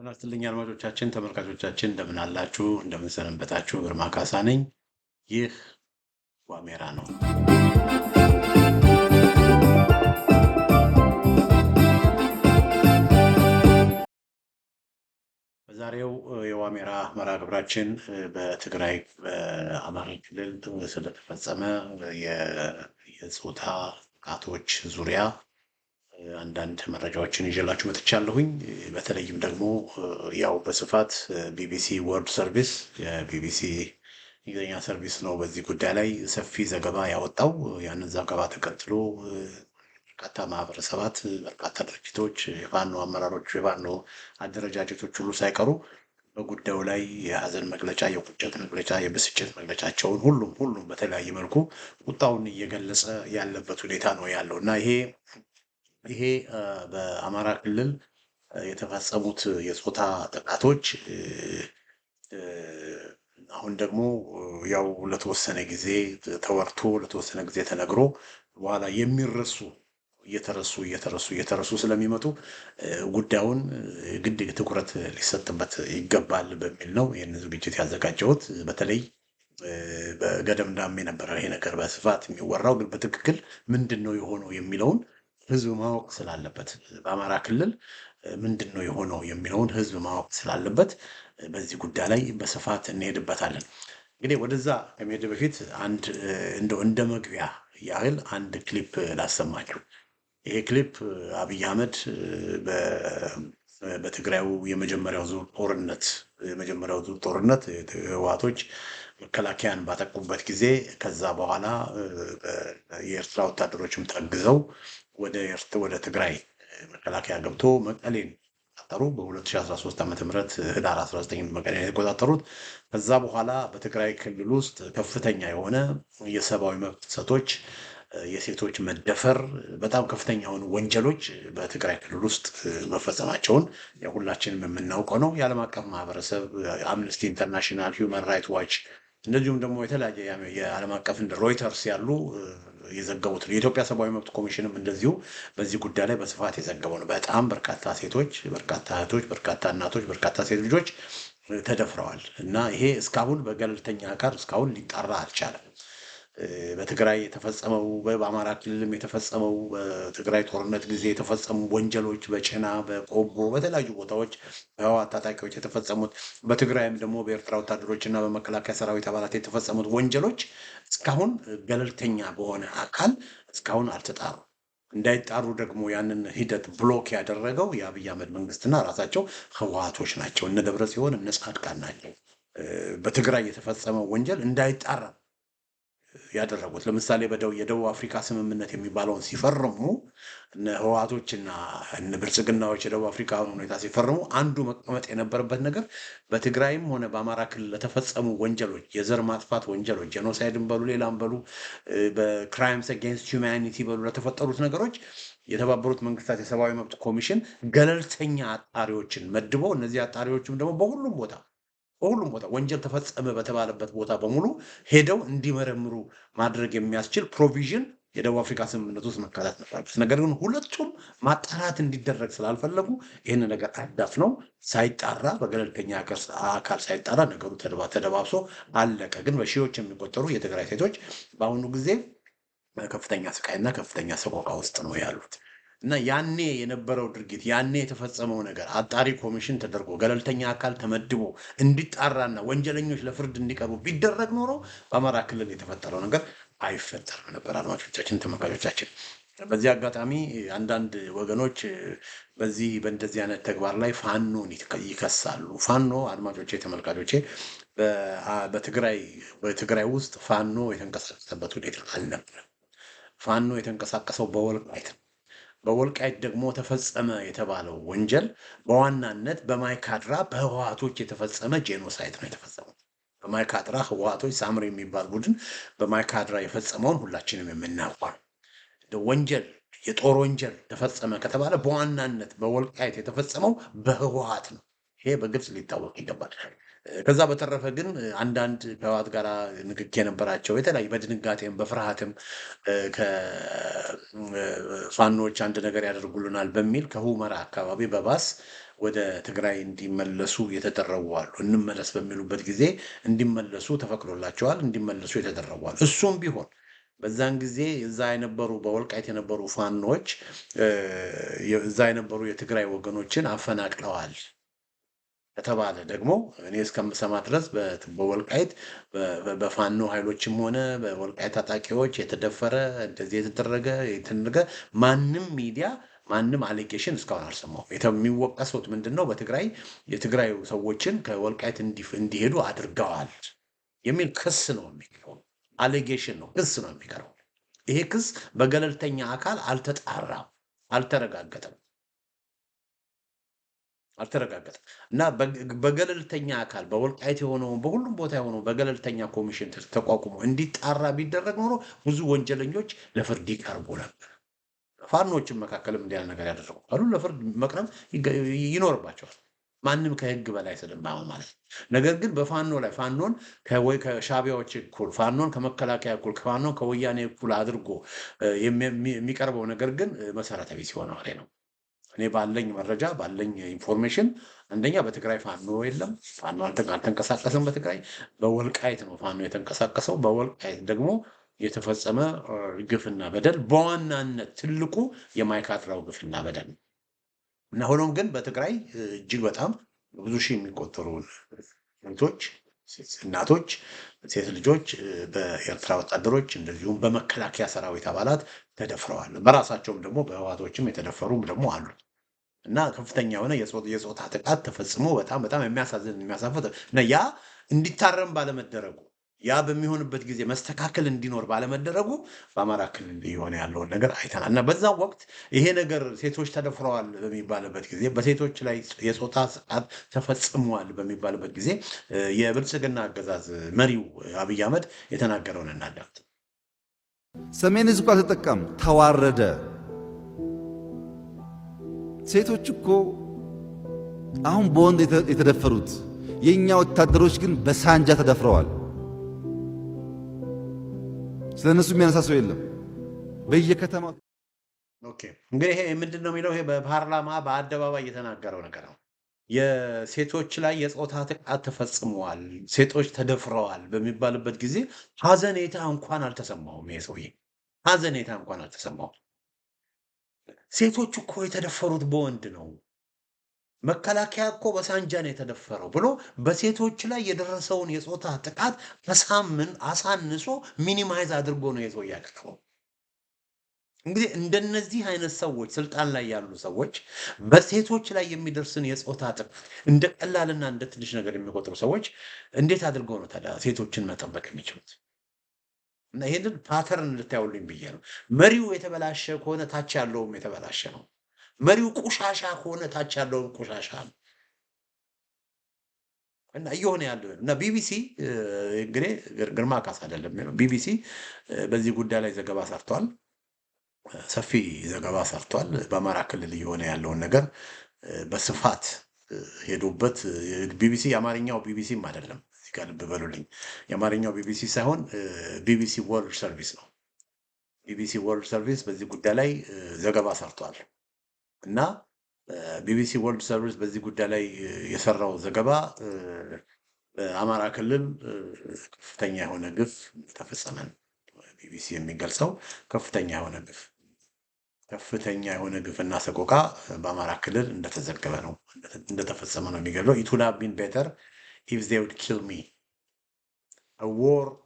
ጤና ይስጥልኝ አድማጮቻችን፣ ተመልካቾቻችን እንደምን አላችሁ? እንደምን ሰነበታችሁ? ግርማ ካሳ ነኝ። ይህ ዋሜራ ነው። በዛሬው የዋሜራ መርሃ ግብራችን በትግራይ በአማራ ክልል ስለተፈጸመ የጾታ ጥቃቶች ዙሪያ አንዳንድ መረጃዎችን ይዤላችሁ መጥቻለሁኝ። በተለይም ደግሞ ያው በስፋት ቢቢሲ ወርልድ ሰርቪስ የቢቢሲ እንግሊዝኛ ሰርቪስ ነው በዚህ ጉዳይ ላይ ሰፊ ዘገባ ያወጣው። ያንን ዘገባ ተከትሎ በርካታ ማህበረሰባት፣ በርካታ ድርጅቶች፣ የፋኖ አመራሮች፣ የፋኖ አደረጃጀቶች ሁሉ ሳይቀሩ በጉዳዩ ላይ የሀዘን መግለጫ፣ የቁጭት መግለጫ፣ የብስጭት መግለጫቸውን ሁሉም በተለያየ መልኩ ቁጣውን እየገለጸ ያለበት ሁኔታ ነው ያለው እና ይሄ በአማራ ክልል የተፈጸሙት የጾታ ጥቃቶች አሁን ደግሞ ያው ለተወሰነ ጊዜ ተወርቶ ለተወሰነ ጊዜ ተነግሮ በኋላ የሚረሱ እየተረሱ ስለሚመጡ ጉዳዩን ግድ ትኩረት ሊሰጥበት ይገባል በሚል ነው ይህን ዝግጅት ያዘጋጀሁት። በተለይ በገደምዳሜ ነበረ ይሄ ነገር በስፋት የሚወራው፣ ግን በትክክል ምንድን ነው የሆነው የሚለውን ህዝብ ማወቅ ስላለበት፣ በአማራ ክልል ምንድን ነው የሆነው የሚለውን ህዝብ ማወቅ ስላለበት በዚህ ጉዳይ ላይ በስፋት እንሄድበታለን። እንግዲህ ወደዛ ከመሄድ በፊት አንድ እንደ መግቢያ ያህል አንድ ክሊፕ ላሰማችሁ። ይሄ ክሊፕ አብይ አህመድ በትግራዩ የመጀመሪያው ዙር ጦርነት ህወሓቶች መከላከያን ባጠቁበት ጊዜ ከዛ በኋላ የኤርትራ ወታደሮችም ታግዘው ወደ ትግራይ መከላከያ ገብቶ መቀሌን ተቆጣጠሩ። በ2013 ዓ.ም ህዳር 19 መቀሌን የተቆጣጠሩት። ከዛ በኋላ በትግራይ ክልል ውስጥ ከፍተኛ የሆነ የሰብአዊ መብት ጥሰቶች፣ የሴቶች መደፈር፣ በጣም ከፍተኛ የሆኑ ወንጀሎች በትግራይ ክልል ውስጥ መፈጸማቸውን ሁላችንም የምናውቀው ነው። የዓለም አቀፍ ማህበረሰብ አምነስቲ ኢንተርናሽናል፣ ሂውማን ራይት ዋች እንደዚሁም ደግሞ የተለያየ የዓለም አቀፍ እንደ ሮይተርስ ያሉ የዘገቡት ነው። የኢትዮጵያ ሰብአዊ መብት ኮሚሽንም እንደዚሁ በዚህ ጉዳይ ላይ በስፋት የዘገበው ነው። በጣም በርካታ ሴቶች፣ በርካታ እህቶች፣ በርካታ እናቶች፣ በርካታ ሴት ልጆች ተደፍረዋል እና ይሄ እስካሁን በገለልተኛ አካል እስካሁን ሊጣራ አልቻለም። በትግራይ የተፈጸመው በአማራ ክልልም የተፈጸመው በትግራይ ጦርነት ጊዜ የተፈጸሙ ወንጀሎች በጭና በቆቦ በተለያዩ ቦታዎች በህወሓት ታጣቂዎች የተፈጸሙት፣ በትግራይም ደግሞ በኤርትራ ወታደሮች እና በመከላከያ ሰራዊት አባላት የተፈጸሙት ወንጀሎች እስካሁን ገለልተኛ በሆነ አካል እስካሁን አልተጣሩ። እንዳይጣሩ ደግሞ ያንን ሂደት ብሎክ ያደረገው የአብይ አህመድ መንግስትና ራሳቸው ህወሓቶች ናቸው። እነ ደብረጽዮን እነ ጻድቃን ናቸው። በትግራይ የተፈጸመው ወንጀል እንዳይጣራ ያደረጉት። ለምሳሌ የደቡብ አፍሪካ ስምምነት የሚባለውን ሲፈርሙ እነ ህወሓቶችና እነ ብልጽግናዎች የደቡብ አፍሪካውን ሁኔታ ሲፈርሙ አንዱ መቀመጥ የነበረበት ነገር በትግራይም ሆነ በአማራ ክልል ለተፈጸሙ ወንጀሎች፣ የዘር ማጥፋት ወንጀሎች፣ ጄኖሳይድን በሉ ሌላም በሉ በክራይምስ አጌንስት ሁማኒቲ በሉ ለተፈጠሩት ነገሮች የተባበሩት መንግስታት የሰብአዊ መብት ኮሚሽን ገለልተኛ አጣሪዎችን መድቦ እነዚህ አጣሪዎችም ደግሞ በሁሉም ቦታ ወንጀል ተፈጸመ በተባለበት ቦታ በሙሉ ሄደው እንዲመረምሩ ማድረግ የሚያስችል ፕሮቪዥን የደቡብ አፍሪካ ስምምነት ውስጥ መካተት ነበረበት። ነገር ግን ሁለቱም ማጣራት እንዲደረግ ስላልፈለጉ ይህን ነገር አዳፍነው ሳይጣራ በገለልተኛ አካል ሳይጣራ ነገሩ ተደባብሶ አለቀ። ግን በሺዎች የሚቆጠሩ የትግራይ ሴቶች በአሁኑ ጊዜ ከፍተኛ ስቃይና ከፍተኛ ሰቆቃ ውስጥ ነው ያሉት። እና ያኔ የነበረው ድርጊት ያኔ የተፈጸመው ነገር አጣሪ ኮሚሽን ተደርጎ ገለልተኛ አካል ተመድቦ እንዲጣራና ወንጀለኞች ለፍርድ እንዲቀርቡ ቢደረግ ኖሮ በአማራ ክልል የተፈጠረው ነገር አይፈጠርም ነበር። አድማጮቻችን፣ ተመልካቾቻችን በዚህ አጋጣሚ አንዳንድ ወገኖች በእንደዚህ አይነት ተግባር ላይ ፋኖን ይከሳሉ። ፋኖ አድማጮቼ፣ ተመልካቾቼ በትግራይ ውስጥ ፋኖ የተንቀሳቀሰበት ሁኔታ አልነበረም። ፋኖ የተንቀሳቀሰው በወልቃይት ነው። በወልቃይት ደግሞ ተፈጸመ የተባለው ወንጀል በዋናነት በማይካድራ በህወሓቶች የተፈጸመ ጄኖሳይድ ነው የተፈጸመው። በማይካድራ ህወሓቶች ሳምር የሚባል ቡድን በማይካድራ የፈጸመውን ሁላችንም የምናውቀው ወንጀል፣ የጦር ወንጀል ተፈጸመ ከተባለ በዋናነት በወልቃይት የተፈጸመው በህወሓት ነው። ይሄ በግልጽ ሊታወቅ ይገባል። ከዛ በተረፈ ግን አንዳንድ ከህወሓት ጋር ንክኪ የነበራቸው የተለያዩ በድንጋጤም በፍርሃትም ከፋኖች አንድ ነገር ያደርጉልናል በሚል ከሁመራ አካባቢ በባስ ወደ ትግራይ እንዲመለሱ የተደረጉ አሉ። እንመለስ በሚሉበት ጊዜ እንዲመለሱ ተፈቅዶላቸዋል፣ እንዲመለሱ የተደረጉ አሉ። እሱም ቢሆን በዛን ጊዜ እዛ የነበሩ በወልቃይት የነበሩ ፋኖች እዛ የነበሩ የትግራይ ወገኖችን አፈናቅለዋል ከተባለ ደግሞ እኔ እስከምሰማ ድረስ በወልቃይት በፋኖ ኃይሎችም ሆነ በወልቃይት ታጣቂዎች የተደፈረ እንደዚህ የተደረገ ማንም ሚዲያ ማንም አሌጌሽን እስካሁን አልሰማሁም። የሚወቀሱት ምንድን ነው? በትግራይ የትግራይ ሰዎችን ከወልቃይት እንዲሄዱ አድርገዋል የሚል ክስ ነው የሚቀርበው። አሌጌሽን ነው፣ ክስ ነው የሚቀርበው። ይሄ ክስ በገለልተኛ አካል አልተጣራም፣ አልተረጋገጠም እና በገለልተኛ አካል በወልቃይት የሆነው በሁሉም ቦታ የሆነው በገለልተኛ ኮሚሽን ተቋቁሞ እንዲጣራ ቢደረግ ኖሮ ብዙ ወንጀለኞች ለፍርድ ይቀርቡ ነበር። ፋኖችን መካከልም እንዲያ ነገር ያደረጉ አሉ። ለፍርድ መቅረብ ይኖርባቸዋል። ማንም ከህግ በላይ ስለማይሆን ማለት ነው። ነገር ግን በፋኖ ላይ ፋኖን ወይ ከሻቢያዎች እኩል ፋኖን ከመከላከያ እኩል ፋኖን ከወያኔ እኩል አድርጎ የሚቀርበው ነገር ግን መሰረተ ቢስ የሆነ ወሬ ነው። እኔ ባለኝ መረጃ ባለኝ ኢንፎርሜሽን አንደኛ በትግራይ ፋኖ የለም፣ ፋኖ አልተንቀሳቀስም። በትግራይ በወልቃይት ነው ፋኖ የተንቀሳቀሰው። በወልቃይት ደግሞ የተፈጸመ ግፍና በደል በዋናነት ትልቁ የማይካድራው ግፍና በደል ነው እና ሆኖም ግን በትግራይ እጅግ በጣም ብዙ ሺህ የሚቆጠሩ ሴቶች፣ እናቶች፣ ሴት ልጆች በኤርትራ ወታደሮች እንደዚሁም በመከላከያ ሰራዊት አባላት ተደፍረዋል። በራሳቸውም ደግሞ በህዋቶችም የተደፈሩም ደግሞ አሉ እና ከፍተኛ የሆነ የጾታ ጥቃት ተፈጽሞ በጣም በጣም የሚያሳዝን የሚያሳፍር እና ያ እንዲታረም ባለመደረጉ ያ በሚሆንበት ጊዜ መስተካከል እንዲኖር ባለመደረጉ በአማራ ክልል የሆነ ያለውን ነገር አይተናል እና በዛ ወቅት ይሄ ነገር ሴቶች ተደፍረዋል በሚባልበት ጊዜ በሴቶች ላይ የጾታ ጥቃት ተፈጽሟል በሚባልበት ጊዜ የብልጽግና አገዛዝ መሪው አብይ አህመድ የተናገረውን እናዳምጥ። ሰሜን ህዝብ አልተጠቀም፣ ተዋረደ። ሴቶች እኮ አሁን በወንድ የተደፈሩት የእኛ ወታደሮች ግን በሳንጃ ተደፍረዋል። ስለነሱ የሚያነሳ ሰው የለም በየከተማው። ኦኬ እንግዲህ ይሄ ምንድን ነው የሚለው? ይሄ በፓርላማ በአደባባይ የተናገረው ነገር ነው። የሴቶች ላይ የጾታ ጥቃት ተፈጽመዋል፣ ሴቶች ተደፍረዋል በሚባልበት ጊዜ ሀዘኔታ እንኳን አልተሰማውም። ይሄ ሰውዬ ሀዘኔታ እንኳን አልተሰማውም። ሴቶች እኮ የተደፈሩት በወንድ ነው፣ መከላከያ እኮ በሳንጃ ነው የተደፈረው ብሎ በሴቶች ላይ የደረሰውን የጾታ ጥቃት አሳንሶ ሚኒማይዝ አድርጎ ነው የሰው ያቀረበው። እንግዲህ እንደነዚህ አይነት ሰዎች ስልጣን ላይ ያሉ ሰዎች በሴቶች ላይ የሚደርስን የጾታ ጥቃት እንደ ቀላልና እንደ ትንሽ ነገር የሚቆጥሩ ሰዎች እንዴት አድርገው ነው ታዲያ ሴቶችን መጠበቅ የሚችሉት? እና ይሄንን ፓተርን እንድታዩልኝ ብዬ ነው። መሪው የተበላሸ ከሆነ ታች ያለውም የተበላሸ ነው። መሪው ቆሻሻ ከሆነ ታች ያለውም ቆሻሻ ነው። እና እየሆነ ያለው እና ቢቢሲ እንግዲህ ግርማ ካሳ አይደለም፣ ቢቢሲ በዚህ ጉዳይ ላይ ዘገባ ሰርቷል። ሰፊ ዘገባ ሰርቷል። በአማራ ክልል እየሆነ ያለውን ነገር በስፋት ሄዶበት ቢቢሲ የአማርኛው ቢቢሲም አይደለም፣ እዚህ ጋር ልብ በሉልኝ። የአማርኛው ቢቢሲ ሳይሆን ቢቢሲ ወርልድ ሰርቪስ ነው። ቢቢሲ ወርልድ ሰርቪስ በዚህ ጉዳይ ላይ ዘገባ ሰርቷል እና ቢቢሲ ወርልድ ሰርቪስ በዚህ ጉዳይ ላይ የሰራው ዘገባ በአማራ ክልል ከፍተኛ የሆነ ግፍ ተፈጸመ። ቢቢሲ የሚገልጸው ከፍተኛ የሆነ ግፍና ሰቆቃ በአማራ ክልል እንደተዘገበ ነው እንደተፈጸመ ነው የሚገልጸው። ኢት ውድ ሃቭ ቢን ቤተር ኢፍ ዜይ ውድ ኪል ሚ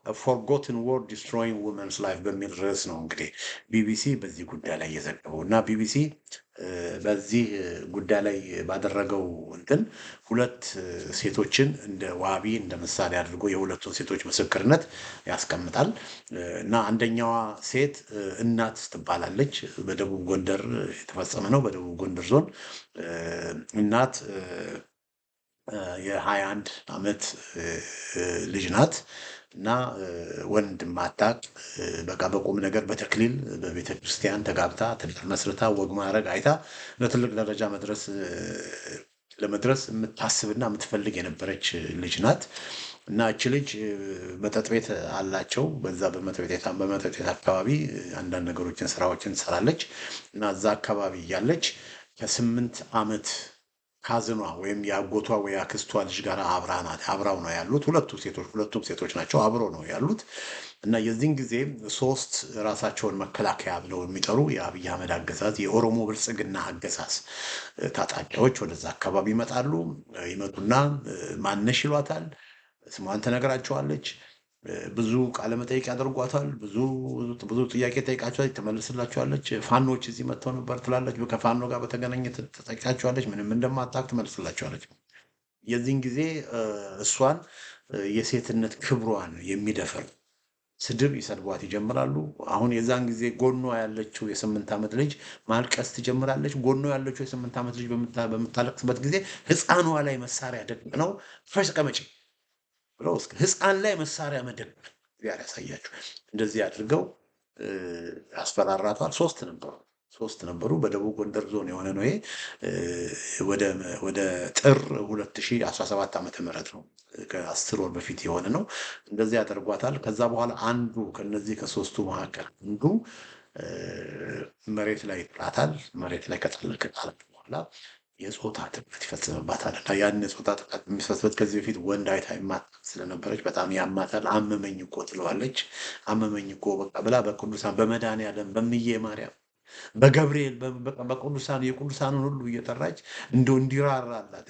a forgotten war destroying women's life በሚል ርዕስ ነው እንግዲህ ቢቢሲ በዚህ ጉዳይ ላይ የዘገበው እና ቢቢሲ በዚህ ጉዳይ ላይ ባደረገው ሁለት ሴቶችን እንደ ዋቢ እንደ ምሳሌ አድርጎ የሁለቱን ሴቶች ምስክርነት ያስቀምጣል እና አንደኛዋ ሴት እናት ትባላለች። በደቡብ ጎንደር የተፈጸመ ነው። በደቡብ ጎንደር ዞን እናት የ21 ዓመት ልጅ ናት እና ወንድ ማታቅ በቃ በቁም ነገር በተክሊል በቤተ ክርስቲያን ተጋብታ ትዳር መስርታ ወግ ማዕረግ አይታ ለትልቅ ደረጃ ለመድረስ የምታስብና የምትፈልግ የነበረች ልጅ ናት እና እቺ ልጅ መጠጥ ቤት አላቸው። በዛ በመጠጥ ቤት አካባቢ አንዳንድ ነገሮችን ስራዎችን ትሰራለች እና እዛ አካባቢ እያለች ከ8 ዓመት ካዝኗ ወይም የአጎቷ ወይ አክስቷ ልጅ ጋር አብራው ነው ያሉት። ሁለቱም ሴቶች ናቸው፣ አብሮ ነው ያሉት። እና የዚህን ጊዜ ሶስት ራሳቸውን መከላከያ ብለው የሚጠሩ የአብይ አህመድ አገዛዝ የኦሮሞ ብልጽግና አገዛዝ ታጣቂዎች ወደዛ አካባቢ ይመጣሉ። ይመጡና ማነሽ ይሏታል። ስሟን ትነግራቸዋለች። ብዙ ቃለ መጠይቅ ያደርጓታል። ብዙ ጥያቄ ጠይቃቸዋለች፣ ትመልስላቸዋለች። ፋኖች እዚህ መጥተው ነበር ትላለች። ከፋኖ ጋር በተገናኘ ትጠይቃቸዋለች። ምንም እንደማታውቅ ትመልስላቸዋለች። የዚህን ጊዜ እሷን የሴትነት ክብሯን የሚደፍር ስድብ ይሰድቧት ይጀምራሉ። አሁን የዛን ጊዜ ጎኗ ያለችው የ8 ዓመት ልጅ ማልቀስ ትጀምራለች። ጎኗ ያለችው የ8 ዓመት ልጅ በምታለቅስበት ጊዜ ህፃኗ ላይ መሳሪያ ደቅነው ፈርስ ቀመጪ ብለው ህፃን ላይ መሳሪያ መደቅን ዚያር ያሳያቸው። እንደዚህ አድርገው ያስፈራራቷል። ሶስት ነበሩ። በደቡብ ጎንደር ዞን የሆነ ነው ይሄ። ወደ ጥር 2017 ዓመተ ምህረት ነው። ከ10 ወር በፊት የሆነ ነው። እንደዚህ ያደርጓታል። ከዛ በኋላ አንዱ ከነዚህ ከሶስቱ መካከል አንዱ መሬት ላይ ይጥላታል። መሬት ላይ ከጣላት በኋላ የጾታ ጥቃት ይፈጽምባታል። እና ያን የጾታ ጥቃት የሚፈጽምበት ከዚህ በፊት ወንድ አይታ የማታውቅ ስለነበረች በጣም ያማታል። አመመኝ እኮ ትለዋለች። አመመኝ እኮ በቃ ብላ በቅዱሳን በመድኃኔዓለም በምዬ ማርያም በገብርኤል በቅዱሳን የቅዱሳኑን ሁሉ እየጠራች እንደው እንዲራራላት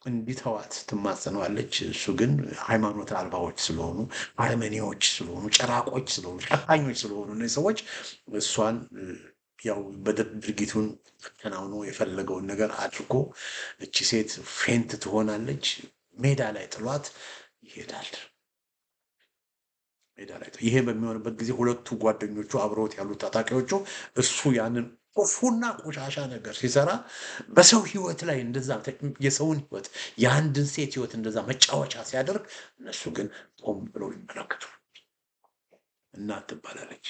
እንዲተዋት ትማጸነዋለች። እሱ ግን ሃይማኖት አልባዎች ስለሆኑ፣ አረመኔዎች ስለሆኑ፣ ጨራቆች ስለሆኑ፣ ጨካኞች ስለሆኑ እነዚህ ሰዎች እሷን ያው ድርጊቱን ተከናውኖ የፈለገውን ነገር አድርጎ እቺ ሴት ፌንት ትሆናለች። ሜዳ ላይ ጥሏት ይሄዳል። ይሄ በሚሆንበት ጊዜ ሁለቱ ጓደኞቹ አብረውት ያሉት ታጣቂዎቹ እሱ ያንን ክፉና ቆሻሻ ነገር ሲሰራ በሰው ህይወት ላይ እንደዛ የሰውን ህይወት የአንድን ሴት ህይወት እንደዛ መጫወቻ ሲያደርግ እነሱ ግን ቆም ብለው ይመለከቱ። እናት ትባላለች።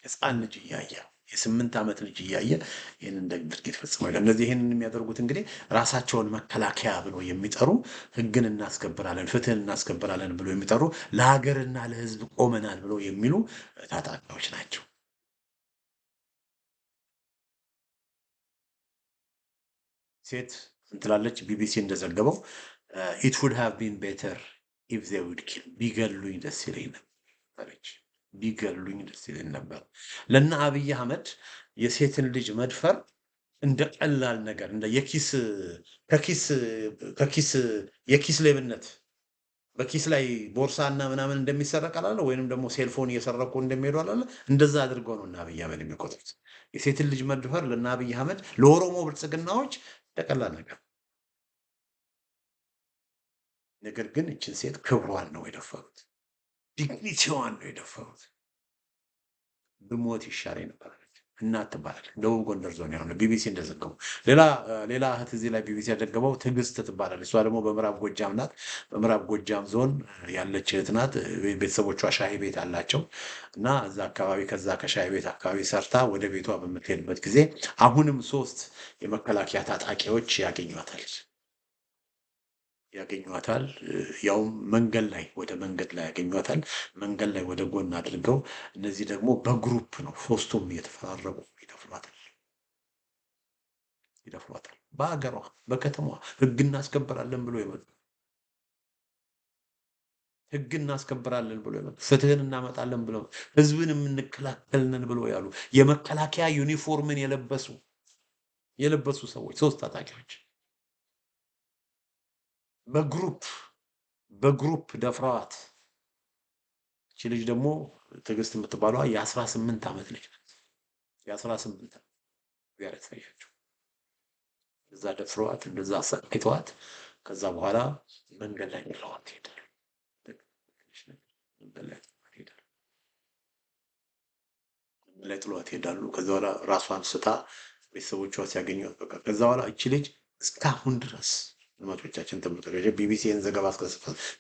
ህፃን ልጅ እያየ የ8 ዓመት ልጅ እያየ ይህንን ድርጊት ፈጽመዋል። እነዚህ ይህንን የሚያደርጉት እንግዲህ ራሳቸውን መከላከያ ብለው የሚጠሩ ህግን እናስከብራለን፣ ፍትህን እናስከብራለን ብለው የሚጠሩ ለሀገርና ለህዝብ ቆመናል ብለው የሚሉ ታጣቂዎች ናቸው። ሴት እንትላለች። ቢቢሲ እንደዘገበው ኢት ውድ ሃቭ ቢን ቤተር ኢፍ ዜ ውድ ኪል ቢገሉኝ ደስ ይለኝ ነበረች። ቢገሉኝ ደስ ይለኝ ነበር። ለእነ አብይ አህመድ የሴትን ልጅ መድፈር እንደ ቀላል ነገር እንደ የኪስ ሌብነት በኪስ ላይ ቦርሳና ምናምን እንደሚሰረቅ አላለ ወይንም ደግሞ ሴልፎን እየሰረቁ እንደሚሄዱ አላለ። እንደዛ አድርገው ነው እና አብይ አህመድ የሚቆጥሩት። የሴትን ልጅ መድፈር ለእነ አብይ አህመድ ለኦሮሞ ብልጽግናዎች እንደ ቀላል ነገር። ነገር ግን እችን ሴት ክብሯን ነው የደፈሩት። ዲግኒቲዋን ነው የደፈሩት። ብሞት ይሻለኝ ነበር እናት ትባላለች። ደቡብ ጎንደር ዞን የሆነ ቢቢሲ እንደዘገቡ ሌላ እህት እዚህ ላይ ቢቢሲ ያዘገበው ትዕግስት ትባላለች። እሷ ደግሞ በምዕራብ ጎጃም ናት። በምዕራብ ጎጃም ዞን ያለች እህት ናት። ቤተሰቦቿ ሻይ ቤት አላቸው እና እዛ አካባቢ ከዛ ከሻይ ቤት አካባቢ ሰርታ ወደ ቤቷ በምትሄድበት ጊዜ አሁንም 3 የመከላከያ ታጣቂዎች ያገኟታል። ያውም መንገድ ላይ ያገኟታል። መንገድ ላይ ወደ ጎን አድርገው እነዚህ ደግሞ በግሩፕ ነው 3ቱም እየተፈራረቁ ይደፍሯታል። በሀገሯ በከተማዋ ህግ እናስከብራለን ብሎ የመጡ ፍትህን እናመጣለን ብለው ህዝብን የምንከላከልንን ብሎ ያሉ የመከላከያ ዩኒፎርምን የለበሱ ሰዎች 3 ታጣቂዎች በግሩፕ ደፍረዋት። እቺ ልጅ ደግሞ ትዕግስት የምትባለዋ የ18 ዓመት ልጅ ናት። የ18 ያረታያቸው እዛ ደፍረዋት እንደዛ አሰቃይተዋት ከዛ በኋላ መንገድ ላይ ጥለዋት ይሄዳሉ። ከዛ በኋላ ራሷን ስታ ቤተሰቦቿ ሲያገኟት በቃ ከዛ በኋላ እቺ ልጅ እስካሁን ድረስ ልማቶቻችን ተመልከቱ። ቢቢሲን ዘገባ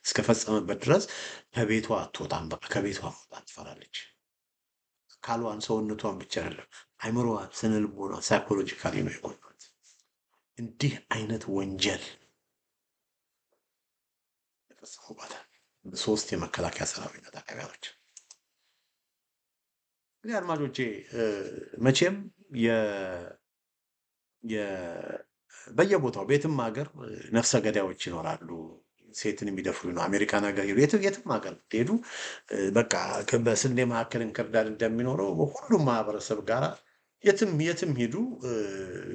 እስከፈጸመበት ድረስ ከቤቷ አትወጣም። በቃ ከቤቷ መውጣት ትፈራለች። ካሏን ሰውነቷን ብቻ አይደለም አይምሮዋን፣ ስነልቦናዋን ሳይኮሎጂካሊ ነው የጎዳት። እንዲህ አይነት ወንጀል የፈጸሙባታል 3 የመከላከያ ሰራዊት ታጣቂዎች። አድማጮቼ መቼም በየቦታው ቤትም ሀገር ነፍሰ ገዳዮች ይኖራሉ። ሴትን የሚደፍሩ ነው። አሜሪካን ሀገር ሄዱ፣ የትም ሀገር ብትሄዱ በቃ በስንዴ መካከል እንክርዳድ እንደሚኖረው ሁሉም ማህበረሰብ ጋራ የትም ሄዱ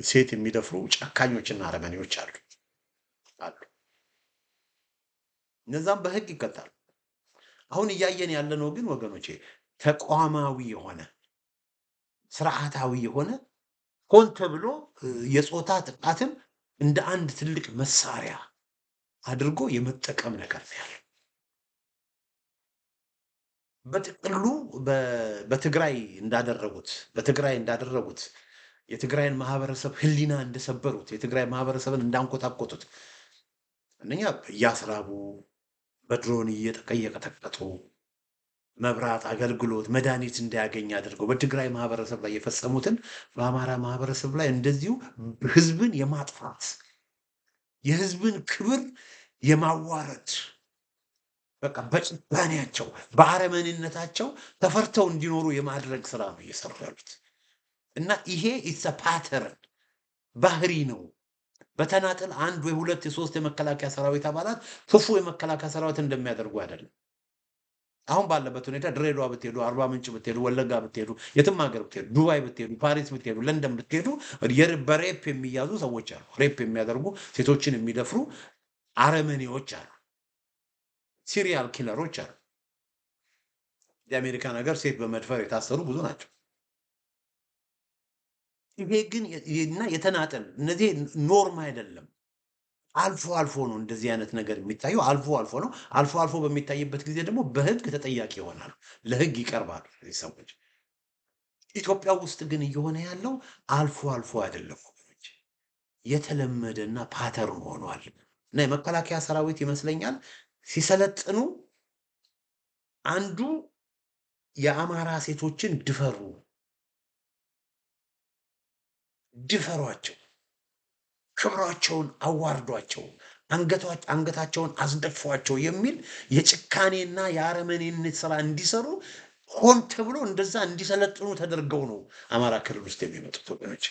ሴት የሚደፍሩ ጨካኞችና አረመኔዎች አሉ። እነዛም በህግ ይቀጣሉ። አሁን እያየን ያለነው ግን ወገኖቼ ተቋማዊ የሆነ ስርዓታዊ የሆነ ሆን ተብሎ የጾታ ጥቃትን እንደ አንድ ትልቅ መሳሪያ አድርጎ የመጠቀም ነገር ነው ያለው። በጥቅሉ በትግራይ እንዳደረጉት የትግራይን ማህበረሰብ ህሊና እንደሰበሩት የትግራይ ማህበረሰብን እንዳንቆጣቆጡት እነኛ እያስራቡ በድሮን እየቀጠቀጡ መብራት፣ አገልግሎት፣ መድኃኒት እንዳያገኝ አድርገው በትግራይ ማህበረሰብ ላይ የፈጸሙትን በአማራ ማህበረሰብ ላይ እንደዚሁ ህዝብን የማጥፋት የህዝብን ክብር የማዋረድ በቃ በጭካኔያቸው በአረመኔነታቸው ተፈርተው እንዲኖሩ የማድረግ ስራ ነው እየሰሩ ያሉት እና ይሄ ኢትስ ፓተርን ባህሪ ነው። በተናጥል አንድ ወይ ሁለት የሶስት የመከላከያ ሰራዊት አባላት ክፉ የመከላከያ ሰራዊት እንደሚያደርጉ አይደለም። አሁን ባለበት ሁኔታ ድሬዳዋ ብትሄዱ፣ አርባ ምንጭ ብትሄዱ፣ ወለጋ ብትሄዱ፣ የትም ሀገር ብትሄዱ፣ ዱባይ ብትሄዱ፣ ፓሪስ ብትሄዱ፣ ለንደን ብትሄዱ በሬፕ የሚያዙ ሰዎች አሉ። ሬፕ የሚያደርጉ ሴቶችን የሚደፍሩ አረመኔዎች አሉ። ሲሪያል ኪለሮች አሉ። የአሜሪካን ሀገር ሴት በመድፈር የታሰሩ ብዙ ናቸው። ይሄ ግን የተናጠል እነዚህ ኖርም አይደለም። አልፎ አልፎ ነው እንደዚህ አይነት ነገር የሚታየው። አልፎ አልፎ ነው። አልፎ አልፎ በሚታይበት ጊዜ ደግሞ በህግ ተጠያቂ ይሆናሉ፣ ለህግ ይቀርባሉ እነዚህ ሰዎች። ኢትዮጵያ ውስጥ ግን እየሆነ ያለው አልፎ አልፎ አይደለም ወገኖች፣ የተለመደና ፓተርን ሆኗል። እና የመከላከያ ሰራዊት ይመስለኛል ሲሰለጥኑ አንዱ የአማራ ሴቶችን ድፈሯቸው፣ ክብሯቸውን አዋርዷቸው፣ አንገታቸውን አስደፏቸው የሚል የጭካኔና የአረመኔነት ስራ እንዲሰሩ ሆን ተብሎ እንደዛ እንዲሰለጥኑ ተደርገው ነው አማራ ክልል ውስጥ የሚመጡት ወገኖች።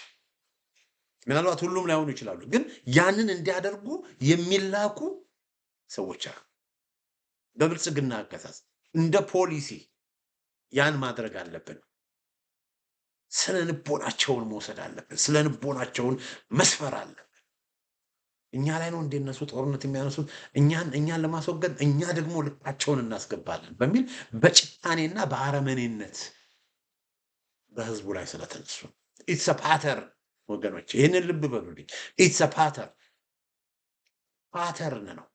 ምናልባት ሁሉም ላይሆኑ ይችላሉ፣ ግን ያንን እንዲያደርጉ የሚላኩ ሰዎች አሉ። በብልጽግና አገዛዝ እንደ ፖሊሲ ያን ማድረግ አለብን። ስለ ልቦናቸውን መውሰድ አለብን። ስለ ልቦናቸውን መስፈር አለብን። እኛ ላይ ነው እንደነሱ ጦርነት የሚያነሱት፣ እኛን ለማስወገድ እኛ ደግሞ ልቃቸውን እናስገባለን በሚል በጭካኔና በአረመኔነት በህዝቡ ላይ ስለተነሱ ኢትስ ፓተርን ወገኖች፣ ይህንን ልብ በሉልኝ። ኢትስ ፓተርን ነው።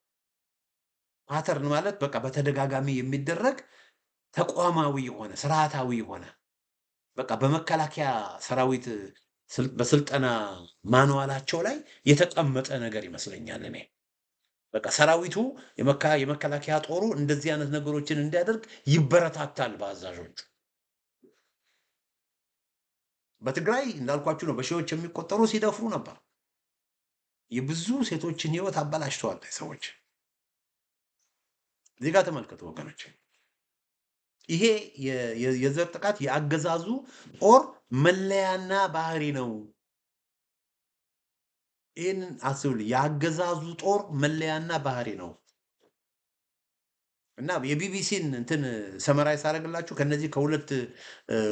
ፓተርን ማለት በቃ በተደጋጋሚ የሚደረግ ተቋማዊ የሆነ ስርዓታዊ የሆነ በቃ በመከላከያ ሰራዊት በስልጠና ማንዋላቸው ላይ የተቀመጠ ነገር ይመስለኛል። እኔ በቃ ሰራዊቱ የመከላከያ ጦሩ እንደዚህ አይነት ነገሮችን እንዲያደርግ ይበረታታል በአዛዦቹ። በትግራይ እንዳልኳችሁ ነው፣ በሺዎች የሚቆጠሩ ሲደፍሩ ነበር። የብዙ ሴቶችን ህይወት አበላሽተዋል ሰዎች። እዚህ ጋር ተመልከቱ ወገኖች፣ ይሄ የዘር ጥቃት የአገዛዙ ጦር መለያና ባህሪ ነው። ይህንን አስቡልኝ። የአገዛዙ ጦር መለያና ባህሪ ነው እና የቢቢሲን እንትን ሰመራይ ሳደርግላችሁ ከነዚህ ከሁለት